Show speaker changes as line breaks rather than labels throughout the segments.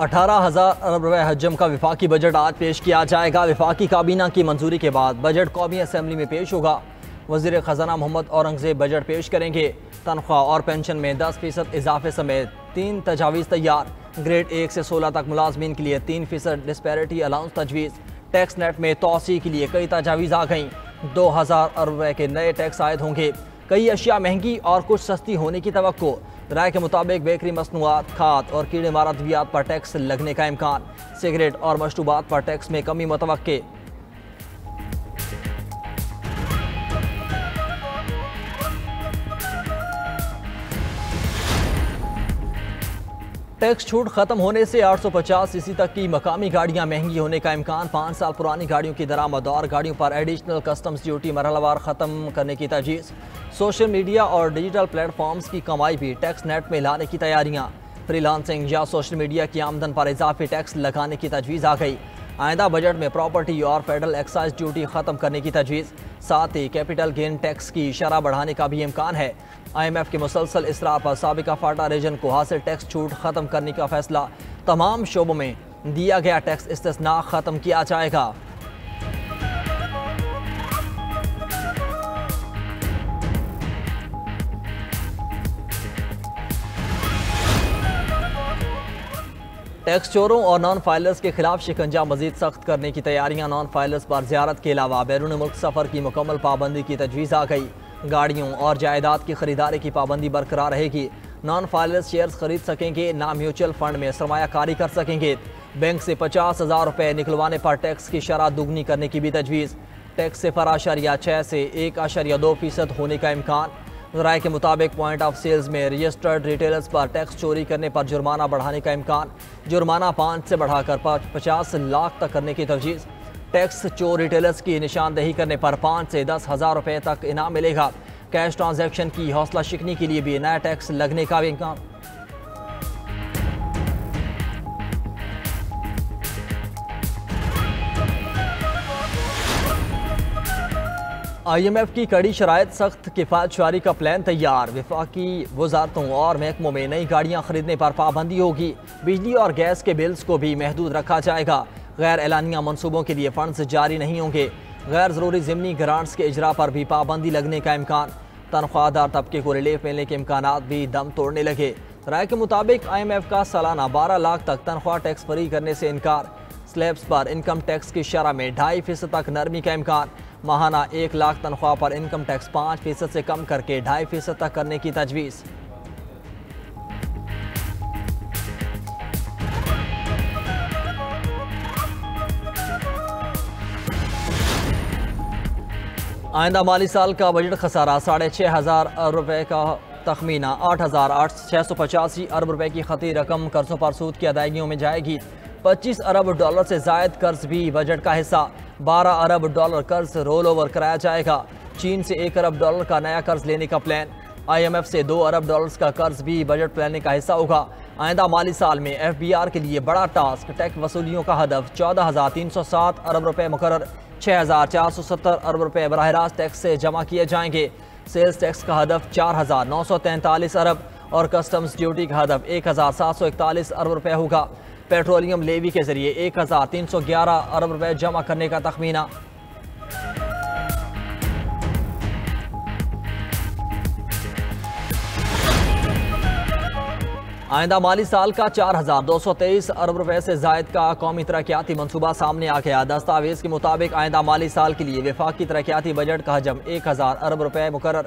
18,000 अरब रुपए हजम का वफाकी बजट आज पेश किया जाएगा। वफाकी काबीना की मंजूरी के बाद बजट कौमी असम्बली में पेश होगा। वज़ीर ख़जाना मोहम्मद औरंगज़ेब बजट पेश करेंगे। तनख्वाह और पेंशन में 10% इजाफे समेत 3 तजावीज़ तैयार। ग्रेड 1 से 16 तक मुलाजमीन के लिए 3% डिस्पैरिटी अलाउंस तजवीज़। टैक्स नेट में तोसी के लिए कई तजावीज़ आ गईं। 2,000 अरब रुपए के नए टैक्स आयद होंगे। कई अशिया महंगी और कुछ सस्ती होने की तवक्को। राय के मुताबिक बेकरी मसनूआत, खाद और कीड़े मार अद्वियात पर टैक्स लगने का इम्कान। सिगरेट और मशरूबात पर टैक्स में कमी मुतवक्के। टैक्स छूट खत्म होने से 850 सीसी तक की मकामी गाड़ियां महंगी होने का इम्कान। 5 साल पुरानी गाड़ियों की दरामद और गाड़ियों पर एडिशनल कस्टम्स ड्यूटी मरहलावार ख़त्म करने की तजवीज़। सोशल मीडिया और डिजिटल प्लेटफॉर्म्स की कमाई भी टैक्स नेट में लाने की तैयारियां। फ्रीलांसिंग या सोशल मीडिया की आमदन पर इजाफी टैक्स लगाने की तजवीज़ आ गई। आइंदा बजट में प्रॉपर्टी और फेडरल एक्साइज ड्यूटी ख़त्म करने की तजवीज़। साथ ही कैपिटल गेन टैक्स की शरह बढ़ाने का भी इम्कान है। IMF के मुसलसल इसरार पर साबिका फाटा रीजन को हासिल टैक्स छूट ख़त्म करने का फैसला। तमाम शोबों में दिया गया टैक्स इस्तिस्ना ख़त्म किया जाएगा। टैक्स चोरों और नॉन फाइलर्स के खिलाफ शिकंजा मजीद सख्त करने की तैयारियां। नॉन फाइलर्स पर ज़ियारत के अलावा बैरून मुल्क सफ़र की मुकम्मल पाबंदी की तजवीज़ आ गई। गाड़ियों और जायदाद की खरीदारी की पाबंदी बरकरार रहेगी। नॉन फाइलर्स शेयर्स खरीद सकेंगे, ना म्यूचुअल फंड में सरमायाकारी कर सकेंगे। बैंक से 50,000 रुपये निकलवाने पर टैक्स की शरह दुगनी करने की भी तजवीज़। टैक्स से 0.6 से 1.2% होने का इम्कान। राय के मुताबिक पॉइंट ऑफ सेल्स में रजिस्टर्ड रिटेलर्स पर टैक्स चोरी करने पर जुर्माना बढ़ाने का इम्कान। जुर्माना 5 से बढ़ाकर 50 लाख तक करने की तजवीज़। टैक्स चोर रिटेलर्स की निशानदेही करने पर 5 से 10,000 रुपये तक इनाम मिलेगा। कैश ट्रांजैक्शन की हौसला शिकनी के लिए भी नया टैक्स लगने का भी इम्कान। IMF की कड़ी शराइत, सख्त किफायत शुमारी का प्लान तैयार। वफाकी वजारतों और महकमों में नई गाड़ियां खरीदने पर पाबंदी होगी। बिजली और गैस के बिल्स को भी महदूद रखा जाएगा। गैर एलानिया मनसूबों के लिए फंड्स जारी नहीं होंगे। गैर ज़रूरी ज़िमनी ग्रांट्स के इजरा पर भी पाबंदी लगने का इम्कान। तनख्वाहदार तबके को रिलीफ मिलने के इम्कानात भी दम तोड़ने लगे। राय के मुताबिक IMF का सालाना 12 लाख तक तनख्वाह टैक्स फ्री करने से इनकार। स्लैब्स पर इनकम टैक्स की शरह में 2.5% तक नरमी का इम्कान। माहाना 1 लाख तनख्वाह पर इनकम टैक्स 5% से कम करके 2.5% तक करने की तजवीज़। आइंदा माली साल का बजट खसारा 6,500 अरब रुपये का तखमीना। 8,685 अरब रुपये की खती रकम कर्जों पर सूद की अदायगियों में जाएगी। 25 अरब डॉलर से जायद कर्ज भी बजट का हिस्सा। 12 अरब डॉलर कर्ज रोल ओवर कराया जाएगा। चीन से 1 अरब डॉलर का नया कर्ज लेने का प्लान। IMF से 2 अरब डॉलर का कर्ज भी बजट प्लानिंग का हिस्सा होगा। आइंदा माली साल में FBR के लिए बड़ा टास्क। टैक्स वसूलियों का हदफ 14,307 अरब रुपये मुकर्रर। 6,470 अरब रुपये बराह रास्त टैक्स से जमा किए जाएंगे। सेल्स टैक्स का हदफ 4,943 अरब और कस्टम्स ड्यूटी का हदफ 1,741 अरब रुपये होगा। पेट्रोलियम लेवी के जरिए 1,311 अरब रुपये जमा करने का तखमीना। आइंदा माली साल का 4,223 अरब रुपये से जायद का कौमी तरक्याती मनसूबा सामने आ गया। दस्तावेज के मुताबिक आइंदा माली साल के लिए वफाकी तरक्याती बजट का हजम 1,000 अरब रुपये मुकर्रर।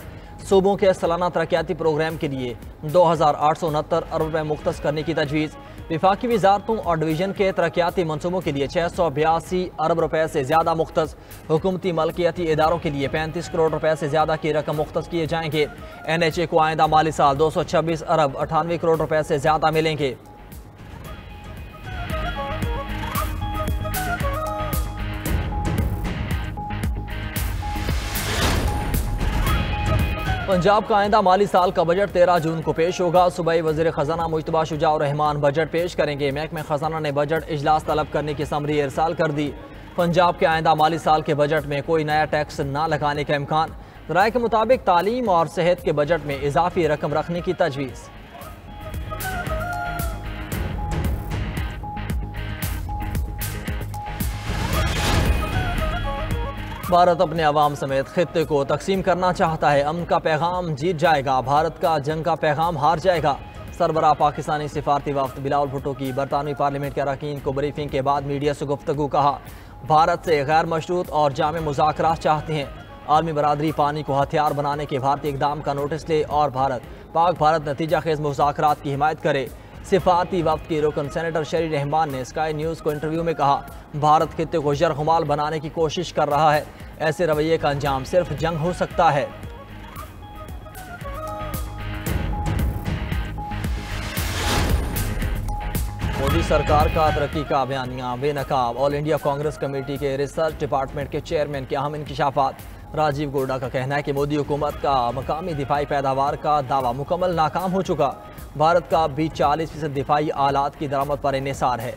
सूबों के सालाना तरक्याती प्रोग्राम के लिए 2,869 अरब रुपये मुख्तस करने की तजवीज़। वफाकी वजारतों और डिवीजन के तरक्याती मनसूबों के लिए 682 अरब रुपये से ज़्यादा मुख्तस। हुकूमती मलकियती इदारों के लिए 35 करोड़ रुपये से ज़्यादा की रकम मुख्तस किए जाएंगे। NHA को आइंदा माली साल 226 अरब 98 करोड़ रुपये से ज़्यादा मिलेंगे। पंजाब का आइंदा माली साल का बजट 13 जून को पेश होगा। सूबाई वज़ीर ख़जाना मुश्तबा शुजा रहमान बजट पेश करेंगे। महकमे ख़जाना ने बजट इजलास तलब करने की समरी इरसाल कर दी। पंजाब के आइंदा माली साल के बजट में कोई नया टैक्स न लगाने का इम्कान। राय के मुताबिक तालीम और सेहत के बजट में इजाफी रकम रखने की तजवीज़। भारत अपने अवाम समेत खित्ते को तकसीम करना चाहता है। अमन का पैगाम जीत जाएगा, भारत का जंग का पैगाम हार जाएगा। सरबराह पाकिस्तानी सिफारती वफ्द बिलावल भुट्टो की बरतानवी पार्लियामेंट के अरकान को ब्रीफिंग के बाद मीडिया से गुफ्तगू। कहा, भारत से गैर मशरूत और जामे मुज़ाकरात चाहते हैं। आलमी बरादरी पानी को हथियार बनाने के भारतीय इक़दाम का नोटिस ले और पाक भारत नतीजा खेज मुज़ाकरात की हिमायत करे। सिफारती वफ्द के रुकन सेनेटर शरी रहमान ने स्काई न्यूज़ को इंटरव्यू में कहा, भारत खित्ते को यरगुमाल बनाने की कोशिश कर रहा है। ऐसे रवैये का अंजाम सिर्फ जंग हो सकता है। मोदी सरकार का तरक्की का बयानिया बेनकाब। ऑल इंडिया कांग्रेस कमेटी के रिसर्च डिपार्टमेंट के चेयरमैन के अहम इंकशाफात। राजीव गोडा का कहना है कि मोदी हुकूमत का मकामी दिफाई पैदावार का दावा मुकम्मल नाकाम हो चुका। भारत का भी 40% दिफाई आलात की दरामद पर इन्हिसार है।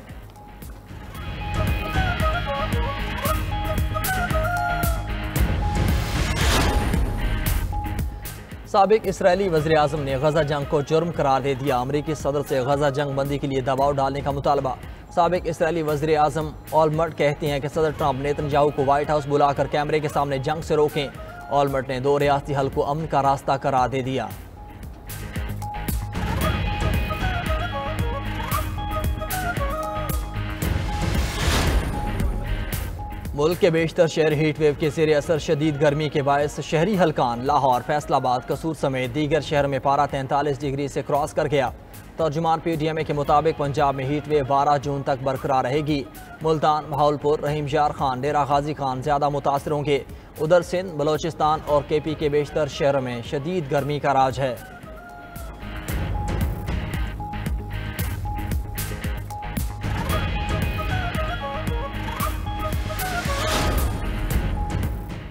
साबिक इसराइली वज़ीर आज़म ने गजा जंग को जुर्म करार दे दिया। अमरीकी सदर से गजा जंग बंदी के लिए दबाव डालने का मुतालबा। साबिक इसराइली वज़ीर आज़म ऑलमर्ट कहते हैं कि सदर ट्रंप नेतन्याहू को व्हाइट हाउस बुलाकर कैमरे के सामने जंग से रोकें। ऑलमर्ट ने 2 रियासती हल को अमन का रास्ता करार दे दिया। मुल्क के बेशतर शहर हीट वेव के ज़ेर असर शदीद गर्मी के बायस शहरी हल्कान लाहौर, फैसलाबाद, कसूर समेत दीगर शहर में पारा 43 डिग्री से क्रॉस कर गया। तर्जुमान PTMA के मुताबिक पंजाब में हीट वेव 12 जून तक बरकरार रहेगी। मुल्तान, बहावलपुर, रहीमयार खान, डेरा गाजी खान ज़्यादा मुतासर होंगे। उधर सिंध, बलोचिस्तान और KP के बेशतर शहरों में शदीद गर्मी का राज है।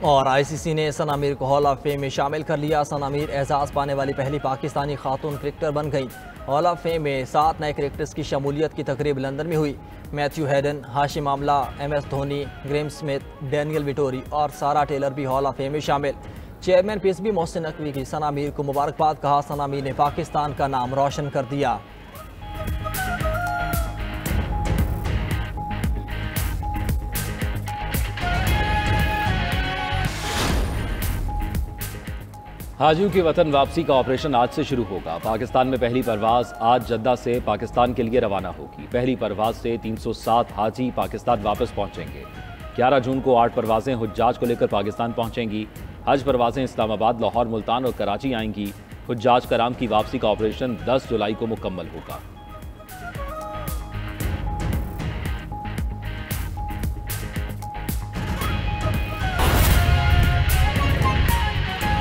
और ICC ने सना मीर को हॉल ऑफ फेम में शामिल कर लिया। सना मीर एजाज़ पाने वाली पहली पाकिस्तानी खातून क्रिकेटर बन गई। हॉल ऑफ फेम में 7 नए क्रिकेटर्स की शमूलियत की तकरीब लंदन में हुई। Matthew Hayden, Hashim Amla, MS Dhoni, Graeme Smith, Daniel Vettori और सारा टेलर भी हॉल ऑफ फेम में शामिल। चेयरमैन PSB मोहसिन नकवी की सना मीर को मुबारकबाद। कहा, सना मीर ने पाकिस्तान का नाम रोशन कर दिया।
हाजियों की वतन वापसी का ऑपरेशन आज से शुरू होगा। पाकिस्तान में पहली परवाज आज जद्दा से पाकिस्तान के लिए रवाना होगी। पहली परवाज से 307 हाजी पाकिस्तान वापस पहुंचेंगे। 11 जून को 8 परवाजें हुज्जाज को लेकर पाकिस्तान पहुंचेंगी। हज परवाजें इस्लामाबाद, लाहौर, मुल्तान और कराची आएंगी। हुज्जाज कराम की वापसी का ऑपरेशन 10 जुलाई को मुकम्मल होगा।